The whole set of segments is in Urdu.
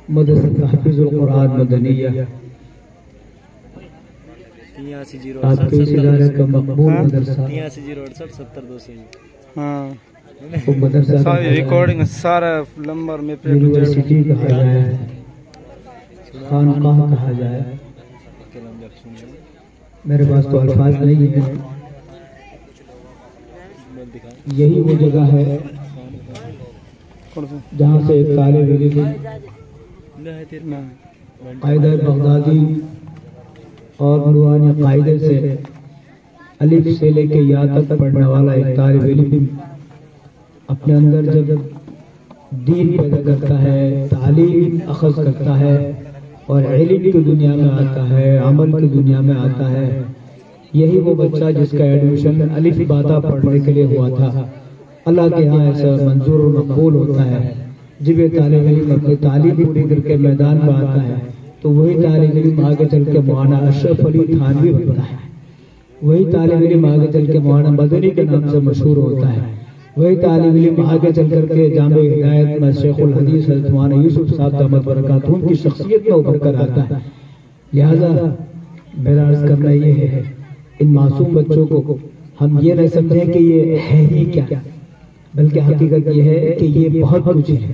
مدرسہ تحفیظ القرآن مدنیہ آپ کے اس ادارے کا مقبول مدرسہ وہ مدرسہ ریکارڈنگ سارا نمبر میں یونیورسٹی کہا جائے، خانقاہ کہا جائے، میرے پاس تو الفاظ نہیں ہیں. یہی وہ جگہ ہے جہاں سے ایک طالب علم قاعدہ بغدادی اور نورانی قاعدے سے الف سے لے کے یا تک پڑھنے والا ایک طالب علم اپنے اندر جب دین پیدا کرتا ہے، تعلیم اخذ کرتا ہے اور علم کی دنیا میں آتا ہے، عمل کی دنیا میں آتا ہے، یہی وہ بچہ جس کا ایڈمیشن الف باتا پڑھنے کے لیے ہوا تھا. اللہ کے ہاں ایسا منظور و مقبول ہوتا ہے. جب یہ طالب علم اپنی تعلیم پوری کر کے میدان میں آتا ہے تو وہی طالب علم آگے چل کے مولانا اشرف علی تھانوی بنتا ہے. وہی طالب علم آگے چل کے مولانا مدنی کے نام سے مشہور ہوتا ہے. وہی طالب علم آگے چل کر کے جامع ہدایت میں شیخ الحدیث حضرت مولانا یوسف صاحب دامت برکاتہم کی شخصیت میں ابھر کر آتا ہے. لہذا میرا عرض کرنا یہ ہے، ان معصوم بچوں کو ہم یہ نہ سمجھیں کہ یہ ہے ہی کیا، بلکہ حقیقت یہ ہے کہ یہ بہت کچھ ہے.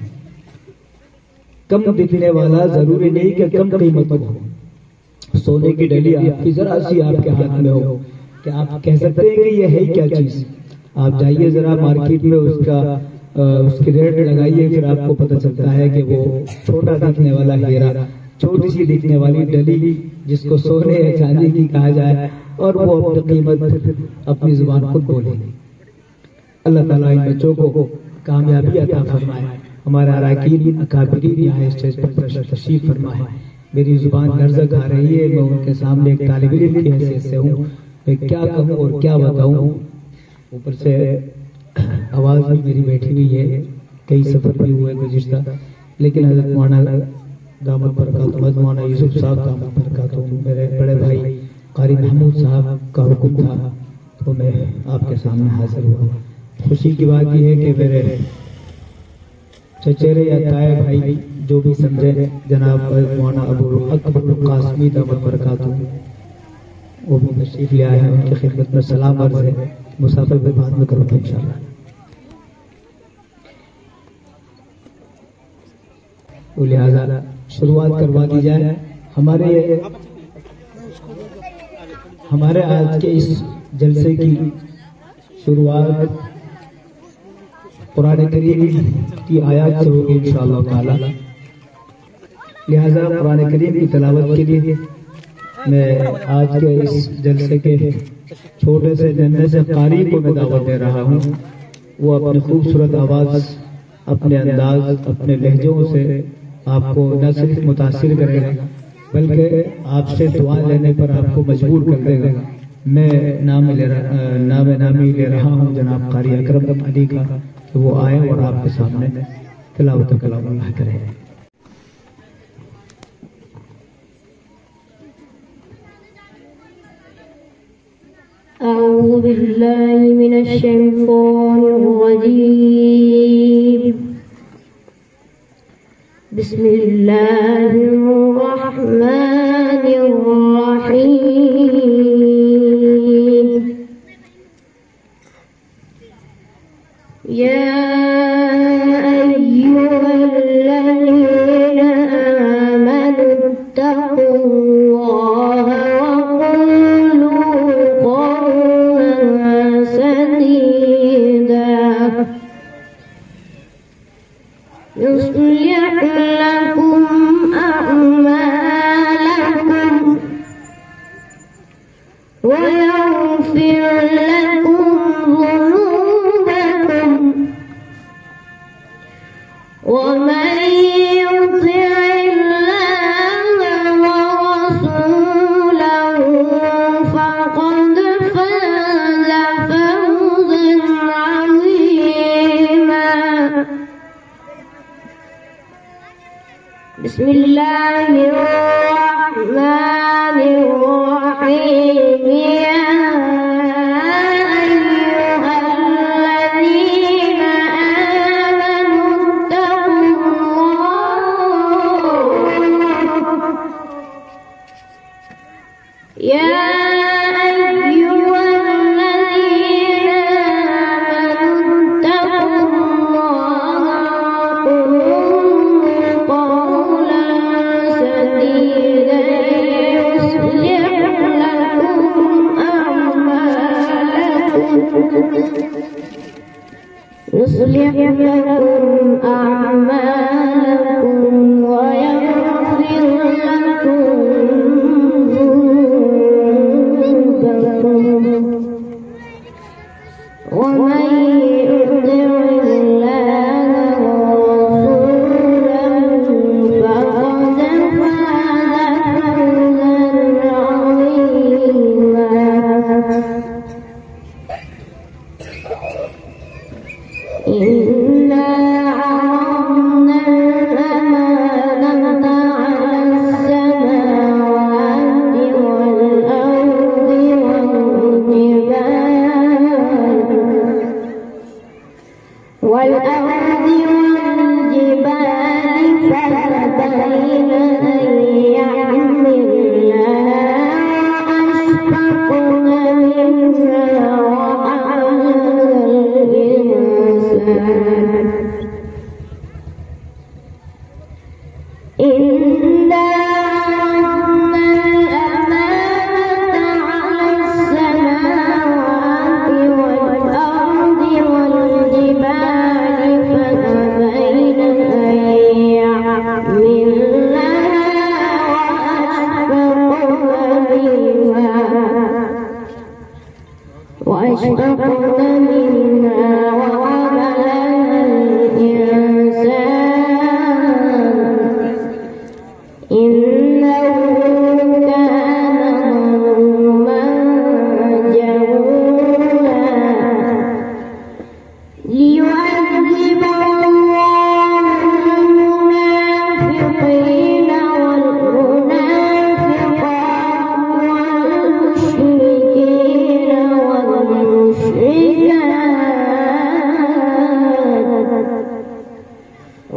کم دکھنے والا ضروری نہیں کہ کم قیمت ہو. سونے کی ڈلی آپ کی ذرا سی آپ کے ہاتھ میں ہو کہ آپ کہہ سکتے ہیں کہ یہ ہے کیا چیز. آپ جائیے ذرا مارکیٹ میں اس کی ریٹ لگائیے، پھر آپ کو پتہ چلتا ہے کہ وہ چھوٹا دکھنے والا ہیرا، چھوٹی سی دکھنے والی ڈلی جس کو سونے یا چاندی کی کہا جائے، اور وہ اپنی قیمت اپنی زبان خود بولے. اللہ تعالیٰ ان بچوں کو کامیابی عطا فرمائے. ہمارے اراکین اکابرین یہاں اسٹیج پر تشریف فرمائے. میری زبان لرزک آ رہی ہے، میں ان کے سامنے ایک طالب علم کی حیثیت سے ہوں، میں کیا کہوں اور کیا بتاؤں. اوپر سے آواز بھی میری بیٹھی نہیں ہے، کئی سفر بھی ہوئے گزشتہ، لیکن حضرت مولانا دامت برکاتہم مولانا یوسف صاحب دامت برکاتہم میرے بڑے بھائی قاری محمود صاحب کا حکم تھا تو میں آپ کے سامنے حاضر ہوا. خوشی کی بات یہ ہے کہ میرے چچیرے یا تائے بھائی جو بھی سمجھے، جناب مولانا ابو اکبر القاسمی دامت برکاتہم وہ بھی تشریف لے آئے ہیں. ان کی خدمت میں سلام عرض ہے. مسافر پہ بعد میں کروں گا انشاءاللہ. تو لہذا شروعات کروا دی جائے. ہمارے آج کے اس جلسے کی شروعات قرآن کریم کی آیات سے ہوگی انشاءاللہ تعالی. لہذا قرآن کریم کی تلاوت کے لیے میں آج کے اس جلسے کے چھوٹے سے جننے سے قاری کو میں دعوت دے رہا ہوں. وہ اپنی خوبصورت آواز، اپنے انداز، اپنے لہجوں سے آپ کو نہ صرف متاثر کرے گا بلکہ آپ سے دعا لینے پر آپ کو مجبور کر دے گا. میں نامی لے رہا ہوں جناب قاری اکرم علی کا کہ وہ آئے اور آپ کے سامنے تلاوت کلام اللہ کرے. أعوذ بالله من الشيطان الرجيم. بسم الله الرحمن الرحيم. يا أيها الذين آمنوا اتقوا الله يصلح لكم أعمالكم ويغفر لكم ذنوبكم ومن يطع الله ورسوله فقد فاز فوزا عظيما. بسم الله الرحمن الرحيم. يا أيها الذين آمنوا اتقوا الله لكم أعمالكم ويغفر لكم ذنوبكم ومن يطع الله ورسوله فقد فاز فوزا عظيما. إنا عرضنا الأمانة على السماوات والأرض والجبال فأبين أن يحملنها وأشفقن منها وحملها الإنسان إنا عرضنا الأمانة على السماوات والأرض والجبال فأبين أن يحملنها وأشفقن منها وحملها الإنسان إنه كان ظلوما جهولا. ليعذب الله المنافقين والمنافقات والمشركين والمشركات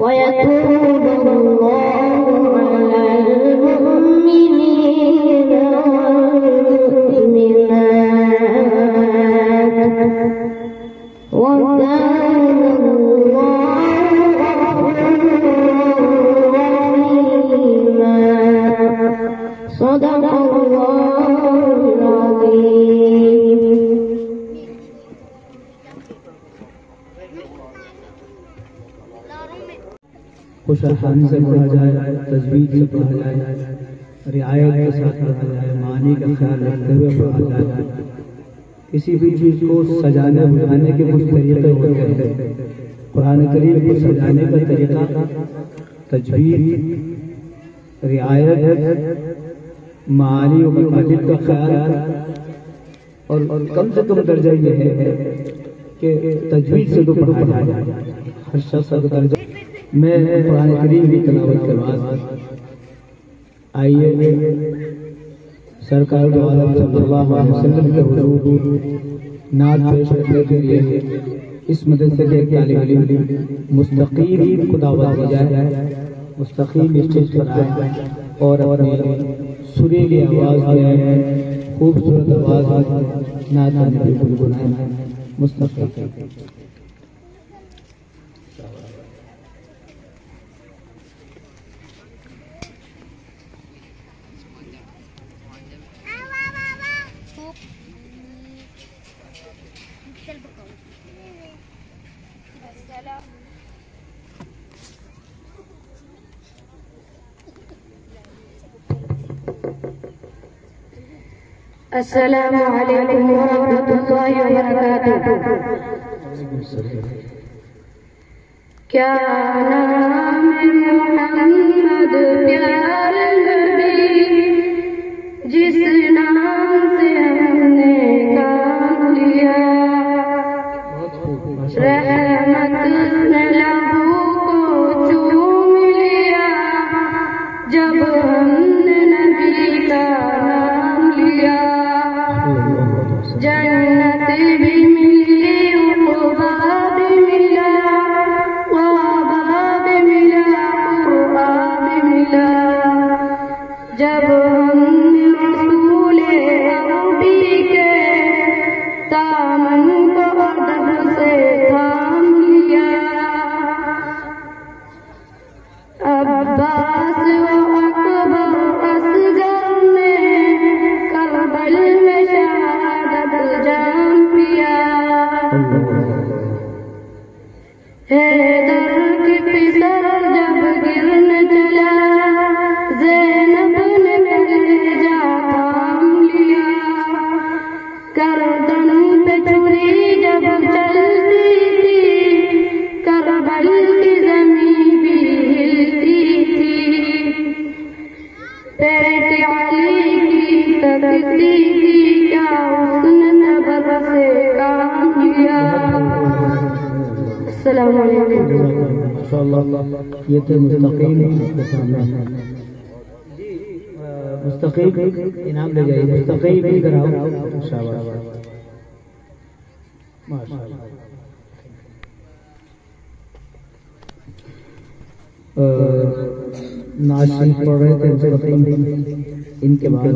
ويتوب الله على المؤمنين والمؤمنات وكان الله غفورا رحيما. صدق الله العظيم. خوش الحانی سے پڑھا جائے، تجوید سے پڑھا جائے، رعایت کے ساتھ پڑھا جائے، معنی کا خیال رکھتے ہوئے پڑھا جائے. کسی بھی چیز کو سجانے بجانے کے کچھ طریقے ہوتے ہیں. قرآن کریم کو سجانے کا طریقہ تجوید، رعایت، معانی و مقاصد کا خیال، اور کم سے کم درجہ یہ ہے کہ تجوید سے تو پڑھا جائے. ہر شخص کا درجہ. میں قرآن کریم کی تلاوت کے بعد آئیے سرکار دو عالم صلی اللہ علیہ وسلم کے حضور نعت پیش کرنے کے لیے اس مدرسے کے طالب علم مستقیم کو دعوت دی جائے. مستقیم اسٹیج پر آئے اور اپنی سریلی آواز میں خوبصورت آواز میں نعت نبی گنگنائیں. مستقیم. السلام علیکم ورحمۃ اللہ وبرکاتہ. کیا نام محمد پیارا نبی جس نام سے ہم نے کام لیا. رحمت نے لہو کو چوم لیا جب ہم نے نبی کا نام لیا. جنت بھی ملی عقبہ بھی ملا وعبا بھی ملا قربا بھی ملا جب ہم نے رسول عربی کے دامن کو ادب سے تھام لیا. عباس و اکبر اصغر نے کربل میں شہادت جام پیا. السلام علیکم. ماشاءاللہ یہ تو مستقیم کے سامنے مستقیم انعام لے جائیے. مستقیم ادھر آؤ. شاباش ماشاءاللہ. ناشی پڑھ رہے تھے مستقیم. ان کے بعد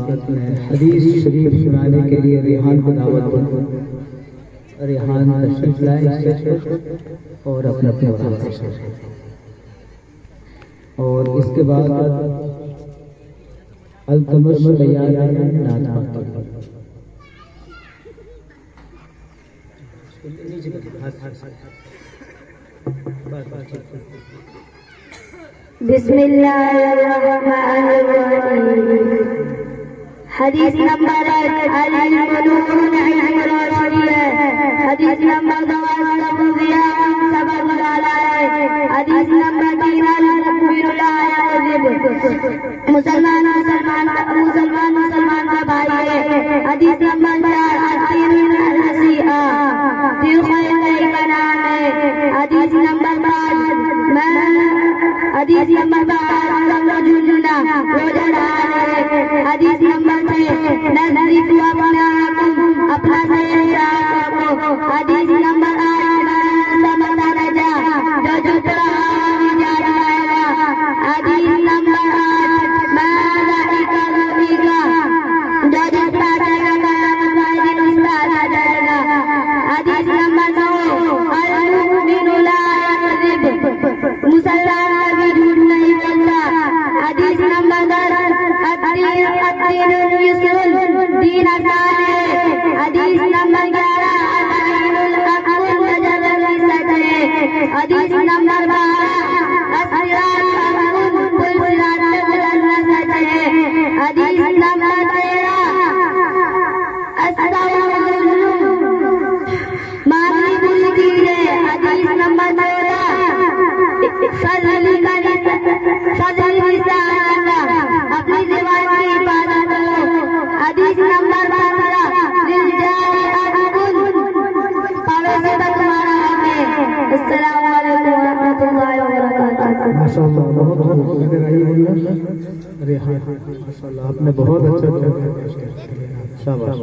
حدیث شریف سنانے کے لیے ریحان کو دعوت دیں. ریحان تشریف لائیں اسٹیج پر اور اپنے اپنے وقت تشریف لائیں. اور اس کے بعد التمش تیار نعت پڑھتے ہیں. بسم اللہ الرحمن الرحیم. حدیث نمبر 1 العلم نور علم روشنی ہے. حدیث نمبر 2 ضیاء سبب ڈالا ہے. حدیث نمبر 3 المؤمن لا یکذب. مسلمان کا بھائی ہے. حدیث نمبر 4 الدین النصیحہ. دل خیر کا نام ہے. حدیث نمبر 5 حدیث نمبر 5 روزہ ڈال ہے. حدیث نمبر 6 نزدیک اپنا کو. حدیث نمبر 8 رجا جو جھکڑا جا جائے گا. حدیث نمبر 8 ملائکہ رومی کا جو جھکڑا جائے گا آ جائے گا. حدیث نمبر 9 المؤمن لا یکذب. مسلمان کبھی جھوٹ نہیں بولتا. حدیث نمبر 10 الدین یسر دین آسان ہے. حدیث نمبر 11 الدین الحق والتجلی سچ ہے. حدیث نمبر 12 الصراط المستقیم صراط الذین سچ ہے. حدیث نمبر 13 استغفر معافی بری چیز ہے. حدیث نمبر 14 اپنی زبان کی حفاظت کرو. حدیث نمبر 15 پڑوسی کا تمہارا حق ہے. السلام علیکم ورحمۃ اللہ وبرکاتہ. ماشاءاللہ بہت بہت ادھر آئیے. ریحان ماشاءاللہ آپ نے بہت اچھا کیا. شاباش.